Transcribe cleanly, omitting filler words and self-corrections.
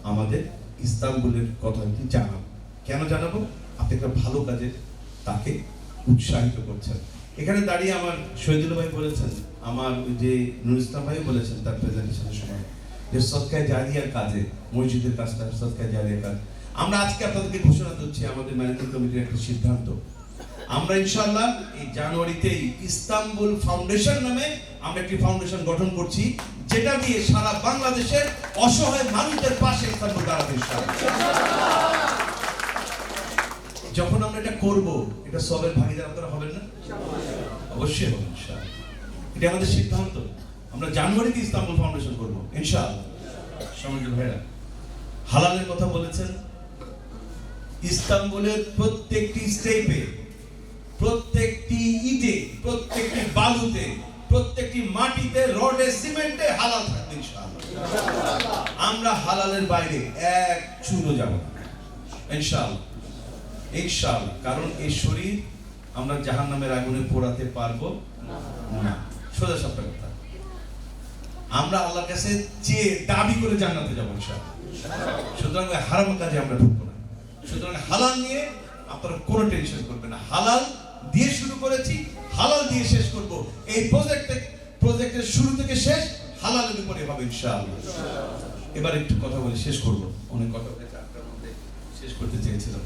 আমাদের ইস্তাম্বুলের কথা জানাবো। কেন জানাবো? আপনি একটা ভালো কাজে তাকে উৎসাহিত করছেন। এখানে দাঁড়িয়ে আমার শহীদুল ভাই বলেছেন, আমার যে নুরুল ইসলাম ভাই বলেছেন তার প্রেজেন্টেশনের সময়, যে সদকায়ে জারিয়ার কাজে, মসজিদের কাজটা সদকায়ে জারিয়ার কাজ। আমরা আজকে আপনাদেরকে ঘোষণা দিচ্ছি আমাদের ম্যানেজমেন্ট কমিটির একটা সিদ্ধান্ত, আমরা ইনশাআল্লাহ এই জানুয়ারিতেই ইস্তাম্বুল ফাউন্ডেশন নামে আমরা একটি ফাউন্ডেশন গঠন করছি, যেটা দিয়ে সারা বাংলাদেশের অসহায় মানুষদের পাশে ইস্তাম্বুল দাঁড়াবে ইনশাআল্লাহ। যখন আমরা এটা করব, এটা সবের ভাগিদার আপনারা হবেন না? অবশ্যই হবেন ইনশাআল্লাহ। এটা আমাদের সিদ্ধান্ত, আমরা জানুয়ারিতে ইস্তাম্বুল ফাউন্ডেশন করব ইনশাআল্লাহ। সমাজের ভাইরা হালালের কথা বলেছেন, ইস্তাম্বুলের প্রত্যেকটি স্টেপে, প্রত্যেকটি ইটে, প্রত্যেকটি বালুতে, প্রত্যেকটি মাটিতে, রডে, সিমেন্টে হালাল থাকবে ইনশাআল্লাহ। আমরা হালালের বাইরে এক চুলও যাব না ইনশাআল্লাহ, ইনশাআল্লাহ। কারণ এই শরীর আমরা জাহান্নামের আগুনে পোড়াতে পারবো না, সোজা সাপটা কথা। আমরা আল্লাহর কাছে চেয়ে দাবি করে জান্নাতে যাবো ইনশাআল্লাহ। সুতরাং হারাম কাজে আমরা ঢুকবো না। সুতরাং হালাল নিয়ে আপনারা কোনো টেনশন করবেন না। হালাল দিয়ে শুরু করেছি, হালাল দিয়ে শেষ করব। এই প্রজেক্টের শুরু থেকে শেষ হালালের উপরে হবে ইনশাআল্লাহ। এবার একটু কথা বলে শেষ করব, অনেক কথা বলে 4টার মধ্যে শেষ করতে চেয়েছিলাম।